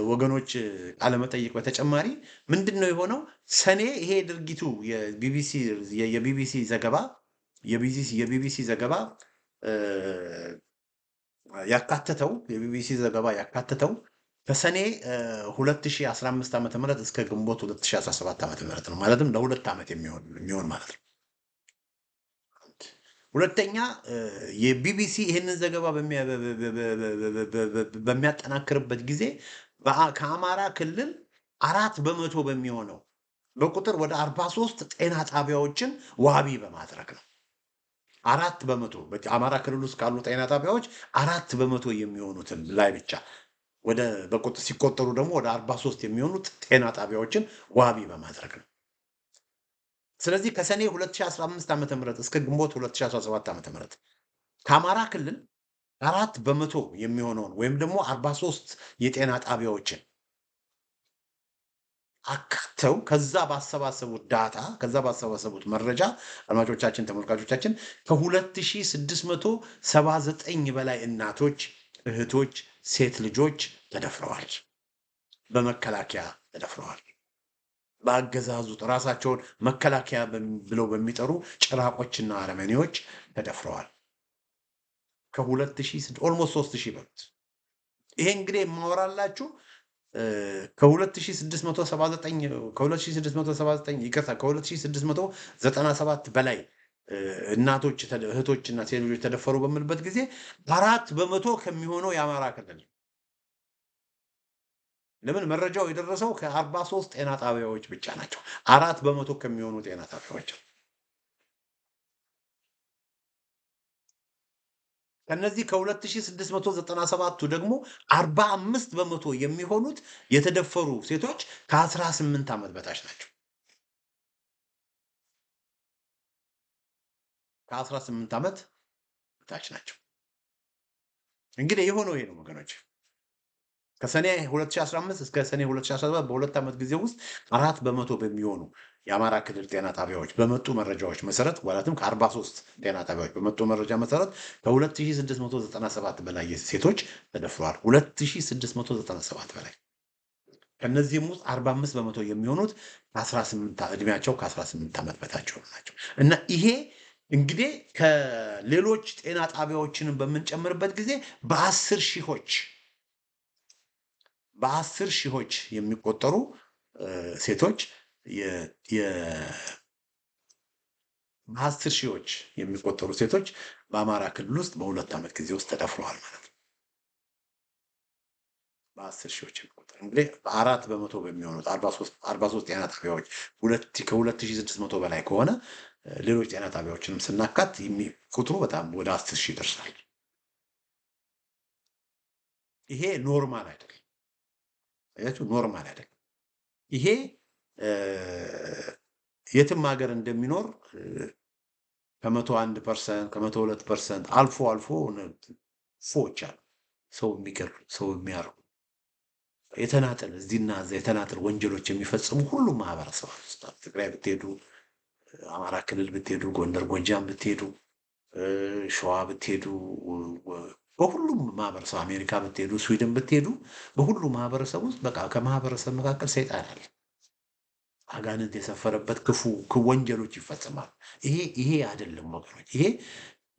ወገኖች ቃለመጠይቅ በተጨማሪ ምንድን ነው የሆነው? ሰኔ ይሄ ድርጊቱ የቢቢሲ ዘገባ ያካተተው ከሰኔ 2015 ዓ.ም እስከ ግንቦት 2017 ዓ.ም ነው። ማለትም ለሁለት ዓመት የሚሆን ማለት ነው። ሁለተኛ የቢቢሲ ይህንን ዘገባ በሚያጠናክርበት ጊዜ ከአማራ ክልል 4% በሚሆነው በቁጥር ወደ 43 ጤና ጣቢያዎችን ዋቢ በማድረግ ነው። 4% በአማራ ክልል ውስጥ ካሉ ጤና ጣቢያዎች 4% የሚሆኑትን ላይ ብቻ በቁጥር ሲቆጠሩ ደግሞ ወደ 43 የሚሆኑት ጤና ጣቢያዎችን ዋቢ በማድረግ ነው። ስለዚህ ከሰኔ 2015 ዓ.ም እስከ ግንቦት 2017 ዓ.ም ከአማራ ክልል 4% የሚሆነውን ወይም ደግሞ 43 የጤና ጣቢያዎችን አካተው ከዛ ባሰባሰቡት ዳታ ከዛ ባሰባሰቡት መረጃ አድማጮቻችን፣ ተመልካቾቻችን ከ2679 በላይ እናቶች፣ እህቶች፣ ሴት ልጆች ተደፍረዋል። በመከላከያ ተደፍረዋል። በአገዛዙ ራሳቸውን መከላከያ ብለው በሚጠሩ ጭራቆችና አረመኔዎች ተደፍረዋል። ኦልሞስት 3000 በሉት። ይሄ እንግዲህ የማወራላችሁ ከ2697 በላይ እናቶች፣ እህቶችና ሴት ልጆች ተደፈሩ በምልበት ጊዜ 4% ከሚሆነው የአማራ ክልል። ለምን መረጃው የደረሰው ከ43 ጤና ጣቢያዎች ብቻ ናቸው። 4% ከሚሆኑ ጤና ጣቢያዎች። ከነዚህ ከ2697ቱ ደግሞ 45% የሚሆኑት የተደፈሩ ሴቶች ከ18 ዓመት በታች ናቸው። ከ18 ዓመት በታች ናቸው። እንግዲህ የሆነው ይሄ ነው ወገኖች። ከሰኔ 2015 እስከ ሰኔ 2017 በሁለት ዓመት ጊዜ ውስጥ 4% በሚሆኑ የአማራ ክልል ጤና ጣቢያዎች በመጡ መረጃዎች መሰረት ማለትም ከ43 ጤና ጣቢያዎች በመጡ መረጃ መሰረት ከ2697 በላይ ሴቶች ተደፍረዋል። 2697 በላይ። ከነዚህም ውስጥ 45% የሚሆኑት እድሜያቸው ከ18 ዓመት በታች ናቸው። እና ይሄ እንግዲህ ከሌሎች ጤና ጣቢያዎችንም በምንጨምርበት ጊዜ በ10 ሺዎች የሚቆጠሩ ሴቶች በ10 ሺዎች የሚቆጠሩ ሴቶች በአማራ ክልል ውስጥ በሁለት ዓመት ጊዜ ውስጥ ተደፍረዋል ማለት ነው። በ10 ሺዎች የሚቆጠሩ እንግዲህ በ4% በሚሆኑት 43 ጤና ጣቢያዎች ከ2600 በላይ ከሆነ ሌሎች ጤና ጣቢያዎችንም ስናካት ቁጥሩ በጣም ወደ 10 ሺህ ይደርሳል። ይሄ ኖርማል አይደለም። ኖርማል አይደለም። ይሄ የትም ሀገር እንደሚኖር ከ101% ከ102% አልፎ ፎች አሉ። ሰው የሚገርሉ፣ ሰው የሚያርጉ፣ የተናጠል እዚህና እዛ የተናጠል ወንጀሎች የሚፈጽሙ ሁሉም ማህበረሰብ ውስጥ ትግራይ ብትሄዱ፣ አማራ ክልል ብትሄዱ፣ ጎንደር ጎጃም ብትሄዱ፣ ሸዋ ብትሄዱ፣ በሁሉም ማህበረሰብ አሜሪካ ብትሄዱ፣ ስዊድን ብትሄዱ፣ በሁሉ ማህበረሰብ ውስጥ በቃ ከማህበረሰብ መካከል ሰይጣን አለ። አጋንንት የሰፈረበት ክፉ ወንጀሎች ይፈጽማሉ። ይሄ አይደለም ወገኖች። ይሄ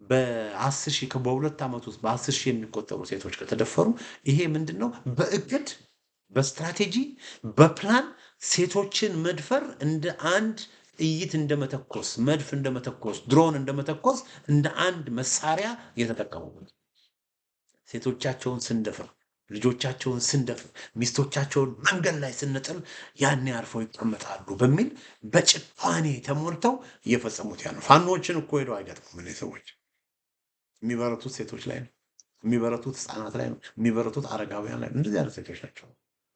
በ10 ሺህ በሁለት ዓመት ውስጥ በ10 ሺህ የሚቆጠሩ ሴቶች ከተደፈሩ ይሄ ምንድን ነው? በእቅድ በስትራቴጂ በፕላን ሴቶችን መድፈር እንደ አንድ ጥይት እንደመተኮስ፣ መድፍ እንደመተኮስ፣ ድሮን እንደመተኮስ እንደ አንድ መሳሪያ እየተጠቀሙበት ሴቶቻቸውን ስንደፍር፣ ልጆቻቸውን ስንደፍር፣ ሚስቶቻቸውን መንገድ ላይ ስንጥል ያኔ አርፈው ይቀመጣሉ በሚል በጭካኔ ተሞልተው እየፈጸሙት ያ ነው። ፋኖችን እኮ ሄደው አይገጥሙም። እነዚህ ሰዎች የሚበረቱት ሴቶች ላይ ነው፣ የሚበረቱት ህፃናት ላይ ነው፣ የሚበረቱት አረጋውያን ላይ ነው። እንደዚህ አይነት ሴቶች ናቸው።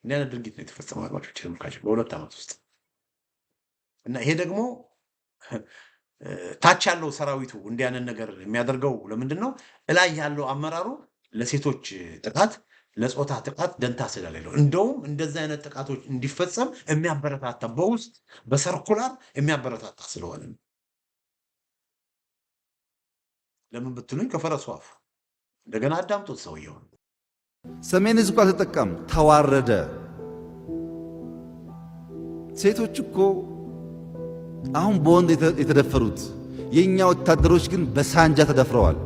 እንዲህ አይነት ድርጊት ነው የተፈጸመው አድማጮች ተመልካቾች በሁለት ዓመት ውስጥ እና ይሄ ደግሞ ታች ያለው ሰራዊቱ እንዲህ አይነት ነገር የሚያደርገው ለምንድን ነው? እላይ ያለው አመራሩ ለሴቶች ጥቃት ለጾታ ጥቃት ደንታ ስለሌለው እንደውም እንደዚህ አይነት ጥቃቶች እንዲፈጸም የሚያበረታታ በውስጥ በሰርኩላር የሚያበረታታ ስለሆነ ለምን ብትሉኝ ከፈረሱ አፍ እንደገና አዳምጡት። ሰውየው ሰሜን እዝ እኮ አልተጠቃም፣ ተዋረደ። ሴቶች እኮ አሁን በወንድ የተደፈሩት የኛ ወታደሮች ግን በሳንጃ ተደፍረዋል።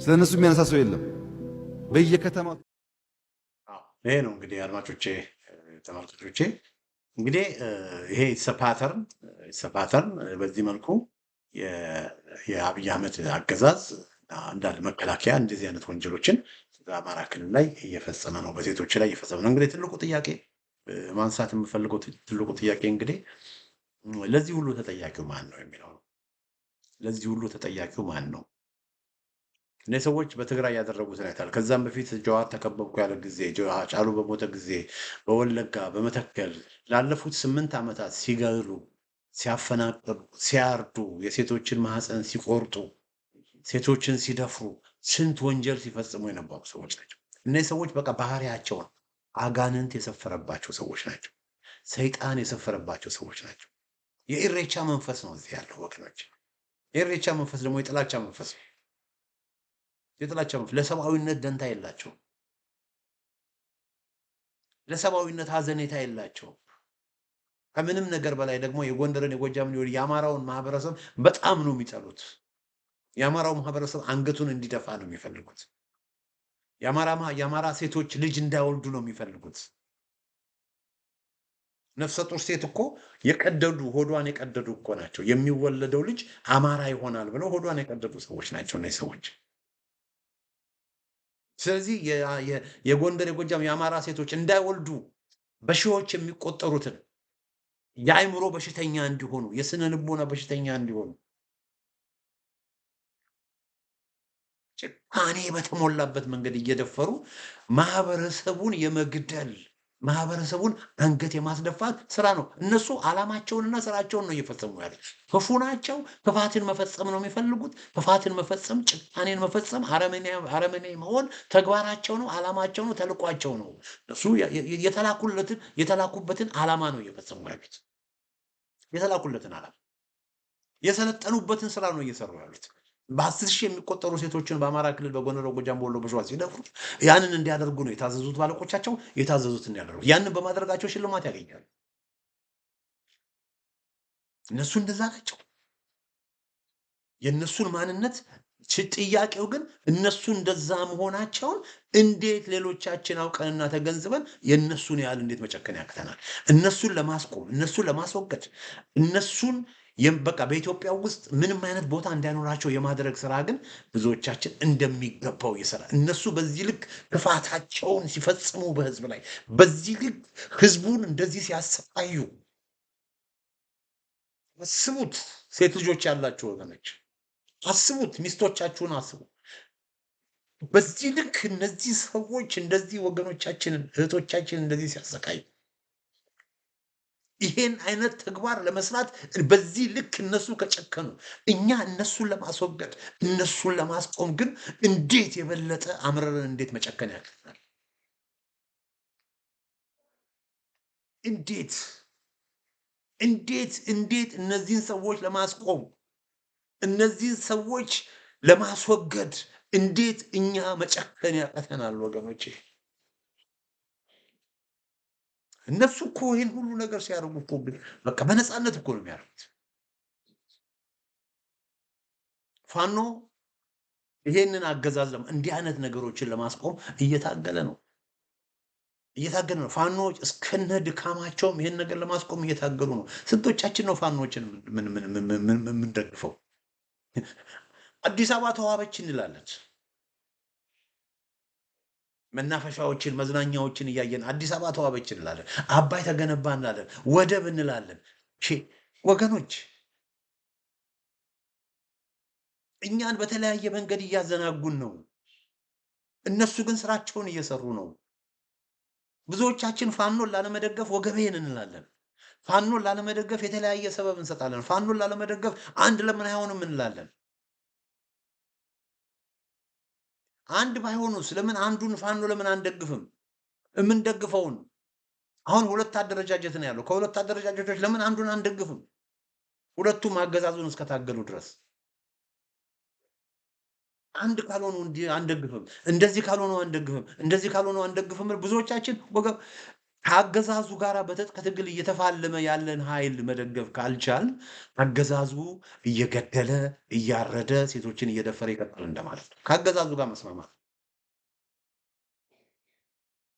ስለነሱ የሚያነሳ ሰው የለም በየከተማው። ይሄ ነው እንግዲህ አድማጮቼ፣ ተመልካቾቼ እንግዲህ ይሄ ፓተርን በዚህ መልኩ የአብይ አህመድ አገዛዝ እንዳለ መከላከያ እንደዚህ አይነት ወንጀሎችን በአማራ ክልል ላይ እየፈጸመ ነው፣ በሴቶች ላይ እየፈጸመ ነው። እንግዲህ ትልቁ ጥያቄ ማንሳት የምፈልገው ትልቁ ጥያቄ እንግዲህ ለዚህ ሁሉ ተጠያቂው ማን ነው የሚለው ነው። ለዚህ ሁሉ ተጠያቂው ማን ነው? እነዚህ ሰዎች በትግራይ ያደረጉትን አይታል። ከዛም በፊት ጀዋር ተከበብኩ ያለ ጊዜ፣ ጫሉ በሞተ ጊዜ፣ በወለጋ በመተከል ላለፉት 8 ዓመታት ሲገሉ፣ ሲያፈናቅሉ፣ ሲያርዱ፣ የሴቶችን ማህፀን ሲቆርጡ፣ ሴቶችን ሲደፍሩ፣ ስንት ወንጀል ሲፈጽሙ የነበሩ ሰዎች ናቸው። እነዚህ ሰዎች በቃ ባህሪያቸው ነው። አጋንንት የሰፈረባቸው ሰዎች ናቸው። ሰይጣን የሰፈረባቸው ሰዎች ናቸው። የኢሬቻ መንፈስ ነው እዚህ ያለው ወገኖች። የኢሬቻ መንፈስ ደግሞ የጥላቻ መንፈስ ነው። የጥላቻ መንፈስ ለሰብአዊነት ደንታ የላቸው፣ ለሰብአዊነት ሀዘኔታ የላቸው። ከምንም ነገር በላይ ደግሞ የጎንደርን የጎጃምን የአማራውን ማህበረሰብ በጣም ነው የሚጠሉት። የአማራው ማህበረሰብ አንገቱን እንዲደፋ ነው የሚፈልጉት። የአማራ ሴቶች ልጅ እንዳይወልዱ ነው የሚፈልጉት። ነፍሰ ጡር ሴት እኮ የቀደዱ ሆዷን የቀደዱ እኮ ናቸው። የሚወለደው ልጅ አማራ ይሆናል ብለው ሆዷን የቀደዱ ሰዎች ናቸው እነዚህ ሰዎች። ስለዚህ የጎንደር የጎጃም የአማራ ሴቶች እንዳይወልዱ በሺዎች የሚቆጠሩትን የአእምሮ በሽተኛ እንዲሆኑ፣ የስነ ልቦና በሽተኛ እንዲሆኑ ጭካኔ በተሞላበት መንገድ እየደፈሩ ማህበረሰቡን የመግደል ማህበረሰቡን አንገት የማስደፋት ስራ ነው። እነሱ ዓላማቸውንና ስራቸውን ነው እየፈጸሙ ያለ። ክፉ ናቸው። ክፋትን መፈጸም ነው የሚፈልጉት። ክፋትን መፈጸም፣ ጭካኔን መፈጸም፣ አረመኔ መሆን ተግባራቸው ነው፣ ዓላማቸው ነው፣ ተልቋቸው ነው። እሱ የተላኩበትን ዓላማ ነው እየፈጸሙ ያሉት። የተላኩለትን ዓላማ የሰለጠኑበትን ስራ ነው እየሰሩ ያሉት። በ10 ሺህ የሚቆጠሩ ሴቶችን በአማራ ክልል በጎንደር፣ ጎጃም፣ በወሎ፣ በሸዋ ሲደፍሩ ያንን እንዲያደርጉ ነው የታዘዙት። ባለቆቻቸው የታዘዙት እንዲያደርጉ፣ ያንን በማድረጋቸው ሽልማት ያገኛሉ። እነሱ እንደዛ ናቸው። የእነሱን ማንነት ጥያቄው ግን እነሱ እንደዛ መሆናቸውን እንዴት ሌሎቻችን አውቀንና ተገንዝበን የእነሱን ያህል እንዴት መጨከን ያቅተናል? እነሱን ለማስቆም፣ እነሱን ለማስወገድ፣ እነሱን በቃ በኢትዮጵያ ውስጥ ምንም አይነት ቦታ እንዳይኖራቸው የማድረግ ስራ ግን ብዙዎቻችን እንደሚገባው ይሰራ። እነሱ በዚህ ልክ ክፋታቸውን ሲፈጽሙ በህዝብ ላይ በዚህ ልክ ህዝቡን እንደዚህ ሲያሰቃዩ አስቡት። ሴት ልጆች ያላችሁ ወገኖች አስቡት፣ ሚስቶቻችሁን አስቡ። በዚህ ልክ እነዚህ ሰዎች እንደዚህ ወገኖቻችንን እህቶቻችንን እንደዚህ ሲያሰቃዩ ይሄን አይነት ተግባር ለመስራት በዚህ ልክ እነሱ ከጨከኑ እኛ እነሱን ለማስወገድ እነሱን ለማስቆም ግን እንዴት የበለጠ አምረርን እንዴት መጨከን ያቅተናል? እንዴት እነዚህን ሰዎች ለማስቆም እነዚህን ሰዎች ለማስወገድ እንዴት እኛ መጨከን ያቅተናል ወገኖቼ? እነሱ እኮ ይህን ሁሉ ነገር ሲያደርጉ እኮ በቃ በነፃነት እኮ ነው የሚያደርጉት። ፋኖ ይሄንን አገዛዝ እንዲህ አይነት ነገሮችን ለማስቆም እየታገለ ነው። ፋኖ እስከነ ድካማቸውም ይሄን ነገር ለማስቆም እየታገሉ ነው። ስንቶቻችን ነው ፋኖችን የምንደግፈው? አዲስ አበባ ተዋበች እንላለን። መናፈሻዎችን መዝናኛዎችን እያየን አዲስ አበባ ተዋበች እንላለን። አባይ ተገነባ እንላለን። ወደብ እንላለን። ወገኖች እኛን በተለያየ መንገድ እያዘናጉን ነው። እነሱ ግን ስራቸውን እየሰሩ ነው። ብዙዎቻችን ፋኖን ላለመደገፍ ወገቤን እንላለን። ፋኖን ላለመደገፍ የተለያየ ሰበብ እንሰጣለን። ፋኖን ላለመደገፍ አንድ ለምን አይሆንም እንላለን። አንድ ባይሆኑስ ለምን አንዱን ፋኖ ለምን አንደግፍም? የምንደግፈውን አሁን ሁለት አደረጃጀት ነው ያለው። ከሁለት አደረጃጀቶች ለምን አንዱን አንደግፍም? ሁለቱም አገዛዙን እስከታገሉ ድረስ አንድ ካልሆኑ አንደግፍም፣ እንደዚህ ካልሆኑ አንደግፍም፣ እንደዚህ ካልሆኑ አንደግፍም። ብዙዎቻችን ወገብ ከአገዛዙ ጋር በትጥቅ ትግል እየተፋለመ ያለን ኃይል መደገፍ ካልቻል አገዛዙ እየገደለ እያረደ ሴቶችን እየደፈረ ይቀጥል እንደማለት ነው። ከአገዛዙ ጋር መስማማት።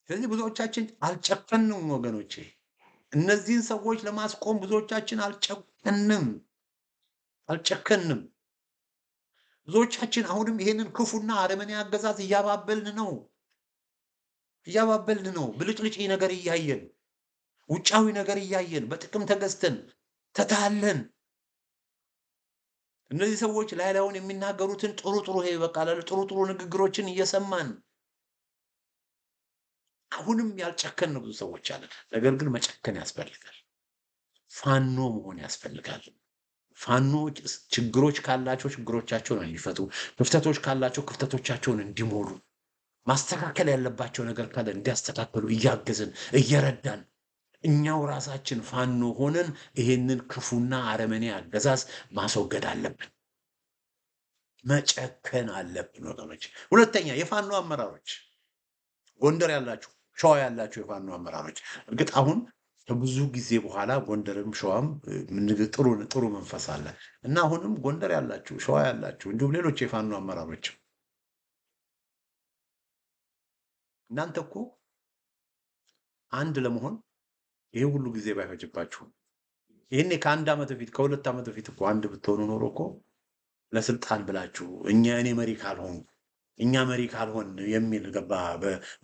ስለዚህ ብዙዎቻችን አልጨከንም ወገኖቼ። እነዚህን ሰዎች ለማስቆም ብዙዎቻችን አልጨከንም። ብዙዎቻችን አሁንም ይሄንን ክፉና አረመኔ አገዛዝ እያባበልን ነው። ብልጭልጭ ነገር እያየን ውጫዊ ነገር እያየን በጥቅም ተገዝተን ተታለን እነዚህ ሰዎች ላይላዩን የሚናገሩትን ጥሩ ይሄ በቃ ጥሩ ንግግሮችን እየሰማን አሁንም ያልጨከን ብዙ ሰዎች አለን። ነገር ግን መጨከን ያስፈልጋል። ፋኖ መሆን ያስፈልጋል። ፋኖች ችግሮች ካላቸው ችግሮቻቸውን እንዲፈቱ፣ ክፍተቶች ካላቸው ክፍተቶቻቸውን እንዲሞሉ ማስተካከል ያለባቸው ነገር ካለ እንዲያስተካከሉ እያገዝን እየረዳን እኛው ራሳችን ፋኖ ሆነን ይሄንን ክፉና አረመኔ አገዛዝ ማስወገድ አለብን። መጨከን አለብን ወገኖች። ሁለተኛ የፋኖ አመራሮች ጎንደር ያላችሁ፣ ሸዋ ያላችሁ የፋኖ አመራሮች እርግጥ አሁን ከብዙ ጊዜ በኋላ ጎንደርም ሸዋም ጥሩ መንፈስ አለ እና አሁንም ጎንደር ያላችሁ፣ ሸዋ ያላችሁ እንዲሁም ሌሎች የፋኖ አመራሮች እናንተ እኮ አንድ ለመሆን ይሄ ሁሉ ጊዜ ባይፈጅባችሁ ይህኔ ከ1 ዓመት በፊት ከ2 ዓመት በፊት እኮ አንድ ብትሆኑ ኖሮ እኮ ለስልጣን ብላችሁ እኔ መሪ ካልሆን እኛ መሪ ካልሆን የሚል ገባ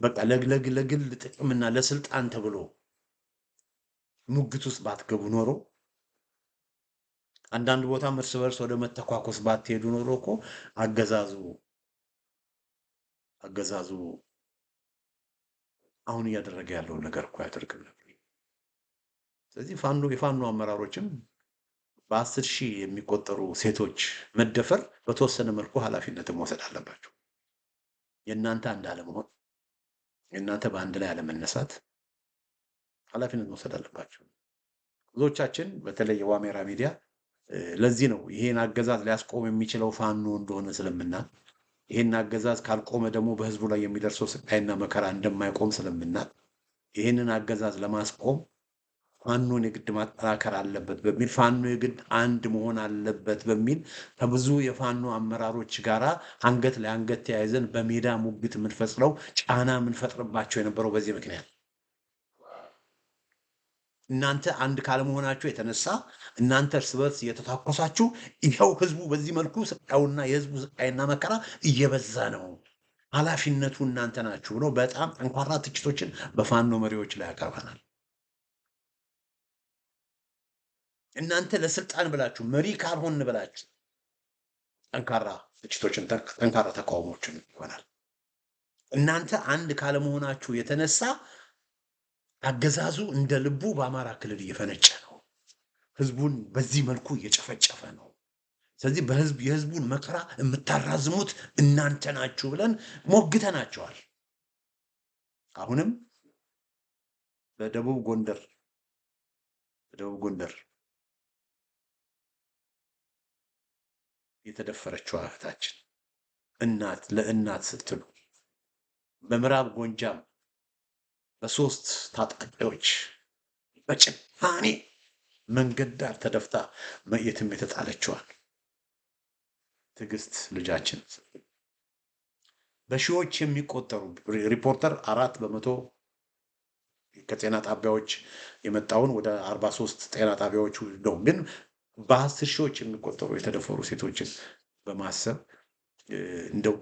በቃ ለግል ጥቅምና ለስልጣን ተብሎ ሙግት ውስጥ ባትገቡ ኖሮ አንዳንድ ቦታም እርስ በርስ ወደ መተኳኮስ ባትሄዱ ኖሮ እኮ አገዛዙ አሁን እያደረገ ያለውን ነገር እኮ ያደርግም ነበር። ስለዚህ የፋኖ አመራሮችም በ10 ሺህ የሚቆጠሩ ሴቶች መደፈር በተወሰነ መልኩ ኃላፊነትን መውሰድ አለባቸው። የእናንተ አንድ አለመሆን፣ የእናንተ በአንድ ላይ አለመነሳት ኃላፊነት መውሰድ አለባቸው። ብዙዎቻችን በተለይ የዋሜራ ሚዲያ ለዚህ ነው ይሄን አገዛዝ ሊያስቆም የሚችለው ፋኖ እንደሆነ ስለምናል፣ ይሄን አገዛዝ ካልቆመ ደግሞ በህዝቡ ላይ የሚደርሰው ስቃይና መከራ እንደማይቆም ስለምናል፣ ይሄንን አገዛዝ ለማስቆም ፋኖን የግድ ማጠናከር አለበት በሚል ፋኖ የግድ አንድ መሆን አለበት በሚል ከብዙ የፋኖ አመራሮች ጋራ አንገት ለአንገት ተያይዘን በሜዳ ሙግት የምንፈጽለው ጫና የምንፈጥርባቸው የነበረው በዚህ ምክንያት እናንተ አንድ ካለመሆናችሁ የተነሳ እናንተ እርስ በርስ እየተታኮሳችሁ ይኸው ህዝቡ በዚህ መልኩ ስቃዩና የህዝቡ ስቃይና መከራ እየበዛ ነው፣ ኃላፊነቱ እናንተ ናችሁ ብሎ በጣም ጠንካራ ትችቶችን በፋኖ መሪዎች ላይ ያቀርበናል። እናንተ ለስልጣን ብላችሁ መሪ ካልሆን ብላችሁ ጠንካራ ትችቶችን ጠንካራ ተቃውሞችን ይሆናል። እናንተ አንድ ካለመሆናችሁ የተነሳ አገዛዙ እንደ ልቡ በአማራ ክልል እየፈነጨ ነው፣ ህዝቡን በዚህ መልኩ እየጨፈጨፈ ነው። ስለዚህ የህዝቡን መከራ የምታራዝሙት እናንተ ናችሁ ብለን ሞግተናቸዋል። አሁንም በደቡብ ጎንደር የተደፈረችው እህታችን ለእናት ስትሉ በምዕራብ ጎንጃም በ3 ታጣቂዎች በጭካኔ መንገድ ዳር ተደፍታ የትም የተጣለችዋል ትዕግስት ልጃችን በሺዎች የሚቆጠሩ ሪፖርተር 4% ከጤና ጣቢያዎች የመጣውን ወደ 43 ጤና ጣቢያዎች ነው፣ ግን በ10 ሺዎች የሚቆጠሩ የተደፈሩ ሴቶችን በማሰብ እንደው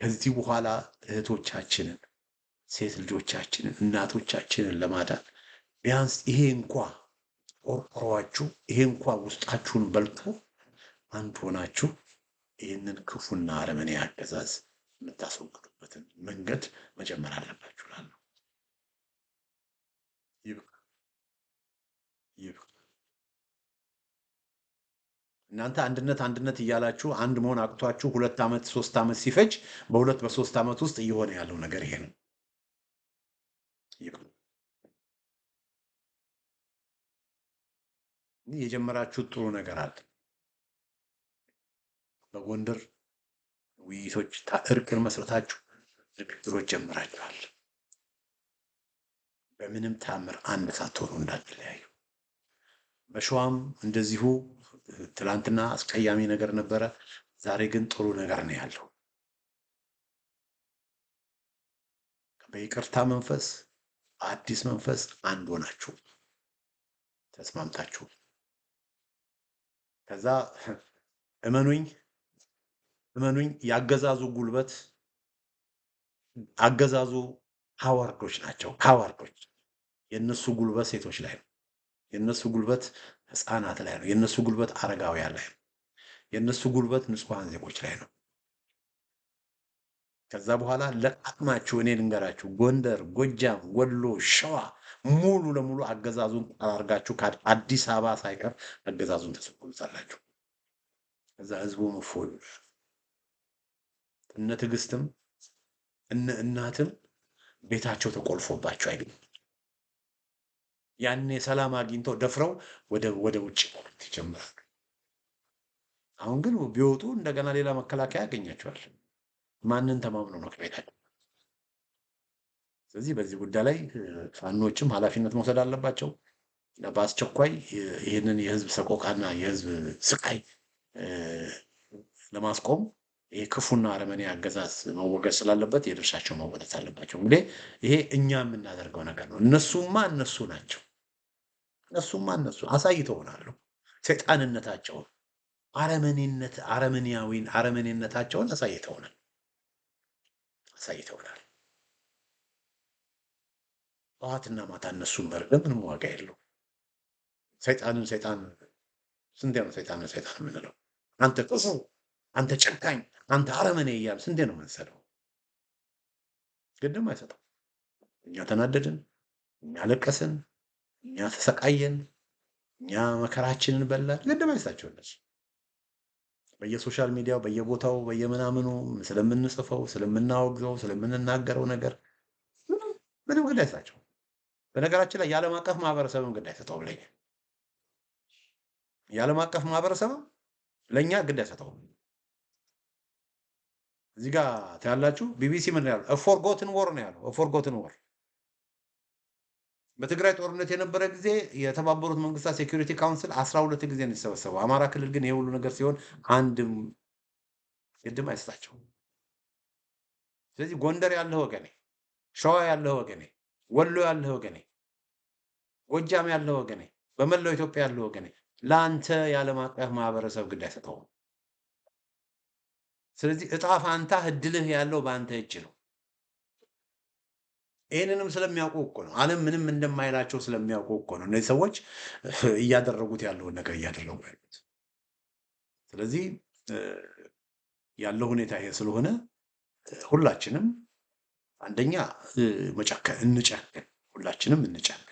ከዚህ በኋላ እህቶቻችንን፣ ሴት ልጆቻችንን፣ እናቶቻችንን ለማዳን ቢያንስ ይሄ እንኳ ቆርቆሯችሁ፣ ይሄ እንኳ ውስጣችሁን በልቶ አንድ ሆናችሁ ይህንን ክፉና አረመኔ አገዛዝ የምታስወግዱበትን መንገድ መጀመር አለባችሁ እላለሁ። ይብቃ። እናንተ አንድነት እያላችሁ አንድ መሆን አቅቷችሁ 2 ዓመት 3 ዓመት ሲፈጅ በ2 በ3 ዓመት ውስጥ እየሆነ ያለው ነገር ይሄ ነው። የጀመራችሁት ጥሩ ነገር አለ። በጎንደር ውይይቶች እርቅን መስረታችሁ ንግግሮች ጀምራችኋል። በምንም ታምር አንድ ሳትሆኑ እንዳትለያዩ። በሸዋም እንደዚሁ ትላንትና አስቀያሚ ነገር ነበረ፣ ዛሬ ግን ጥሩ ነገር ነው ያለው። በይቅርታ መንፈስ፣ አዲስ መንፈስ አንድ ሆናችሁ ተስማምታችሁ ከዛ እመኑኝ ያገዛዙ ጉልበት አገዛዙ ካዋርዶች ናቸው። ካዋርዶች የነሱ ጉልበት ሴቶች ላይ ነው። የነሱ ጉልበት ህፃናት ላይ ነው። የነሱ ጉልበት አረጋውያን ላይ ነው። የነሱ ጉልበት ንጹሃን ዜጎች ላይ ነው። ከዛ በኋላ ለቃቅማችሁ እኔ ልንገራችሁ፣ ጎንደር፣ ጎጃም፣ ወሎ፣ ሸዋ ሙሉ ለሙሉ አገዛዙን ጠራርጋችሁ አዲስ አበባ ሳይቀር አገዛዙን ተሰቁልታላችሁ። ከዛ ህዝቡ እፎይ እነ ትዕግስትም እናትም ቤታቸው ተቆልፎባቸው አይገኙም። ያኔ ሰላም አግኝተው ደፍረው ወደ ውጭ መውጣት ይጀምራሉ። አሁን ግን ቢወጡ እንደገና ሌላ መከላከያ ያገኛቸዋል። ማንን ተማምኖ ነው ከቤታቸው? ስለዚህ በዚህ ጉዳይ ላይ ፋኖችም ኃላፊነት መውሰድ አለባቸው። በአስቸኳይ ይህንን የህዝብ ሰቆቃና የህዝብ ስቃይ ለማስቆም ይሄ ክፉና አረመኔ አገዛዝ መወገድ ስላለበት የድርሻቸው መወጣት አለባቸው። እንግዲህ ይሄ እኛ የምናደርገው ነገር ነው። እነሱማ እነሱ ናቸው። እነሱማ እነሱ አሳይተውናል ሰይጣንነታቸውን፣ አረመኔነታቸውን አሳይተውናል። ጠዋትና ማታ እነሱን መርገም ምንም ዋጋ የለው። ሰይጣን ስንቴ ነው ሰይጣን የምንለው? አንተ ክፉ፣ አንተ ጨካኝ፣ አንተ አረመኔ እያል ስንቴ ነው የምንሰለው? ግድም አይሰጠው። እኛ ተናደድን፣ እኛ ለቀስን፣ እኛ ተሰቃየን፣ እኛ መከራችንን በላን። ግድም አይሰጣቸው እነሱ በየሶሻል ሚዲያው በየቦታው በየምናምኑ ስለምንጽፈው ስለምናወግዘው ስለምንናገረው ነገር ምንም ግድ አይሰጣቸው። በነገራችን ላይ የዓለም አቀፍ ማህበረሰብም ግድ አይሰጠውም ለኛ። የዓለም አቀፍ ማህበረሰብም ለእኛ ግድ አይሰጠውም። እዚህ ጋር ታያላችሁ። ቢቢሲ ምን ያለው ፎርጎትን ወር ነው ያለው። ፎርጎትን ወር በትግራይ ጦርነት የነበረ ጊዜ የተባበሩት መንግስታት ሴኩሪቲ ካውንስል 12 ጊዜ ነው የተሰበሰበው። አማራ ክልል ግን ይሄ ሁሉ ነገር ሲሆን አንድም ግድም አይሰጣቸውም። ስለዚህ ጎንደር ያለህ ወገኔ፣ ሸዋ ያለህ ወገኔ፣ ወሎ ያለህ ወገኔ፣ ጎጃም ያለህ ወገኔ፣ በመላው ኢትዮጵያ ያለህ ወገኔ ለአንተ የዓለም አቀፍ ማህበረሰብ ግድ አይሰጠውም። ስለዚህ እጣ ፋንታ እድልህ ያለው በአንተ እጅ ነው። ይህንንም ስለሚያውቁ እኮ ነው ዓለም ምንም እንደማይላቸው ስለሚያውቁ እኮ ነው እነዚህ ሰዎች እያደረጉት ያለውን ነገር እያደረጉ ያሉት። ስለዚህ ያለው ሁኔታ ይሄ ስለሆነ ሁላችንም አንደኛ እንጨክን፣ ሁላችንም እንጨክን።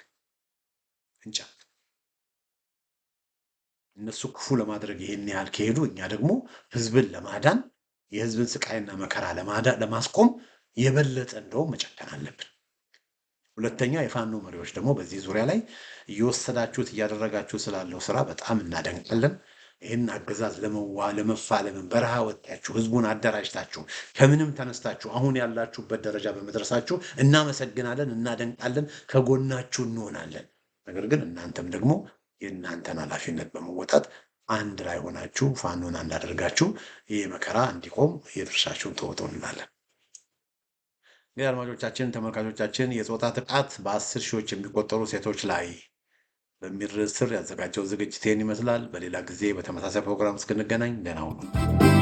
እነሱ ክፉ ለማድረግ ይሄን ያህል ከሄዱ እኛ ደግሞ ህዝብን ለማዳን የህዝብን ስቃይና መከራ ለማስቆም የበለጠ እንደውም መጨከን አለብን። ሁለተኛ የፋኖ መሪዎች ደግሞ በዚህ ዙሪያ ላይ እየወሰዳችሁት እያደረጋችሁ ስላለው ስራ በጣም እናደንቃለን። ይህን አገዛዝ ለመፋለምን በረሃ ወጣችሁ ህዝቡን አደራጅታችሁ ከምንም ተነስታችሁ አሁን ያላችሁበት ደረጃ በመድረሳችሁ እናመሰግናለን፣ እናደንቃለን፣ ከጎናችሁ እንሆናለን። ነገር ግን እናንተም ደግሞ የእናንተን ኃላፊነት በመወጣት አንድ ላይ ሆናችሁ ፋኖን እንዳደርጋችሁ ይህ መከራ እንዲቆም የድርሻችሁን ተወጡ እንላለን። እንግዲህ አድማጮቻችን፣ ተመልካቾቻችን የጾታ ጥቃት በ10 ሺዎች የሚቆጠሩ ሴቶች ላይ በሚል ርዕስ ስር ያዘጋጀው ዝግጅት ይህን ይመስላል። በሌላ ጊዜ በተመሳሳይ ፕሮግራም እስክንገናኝ ደህና ሁኑ።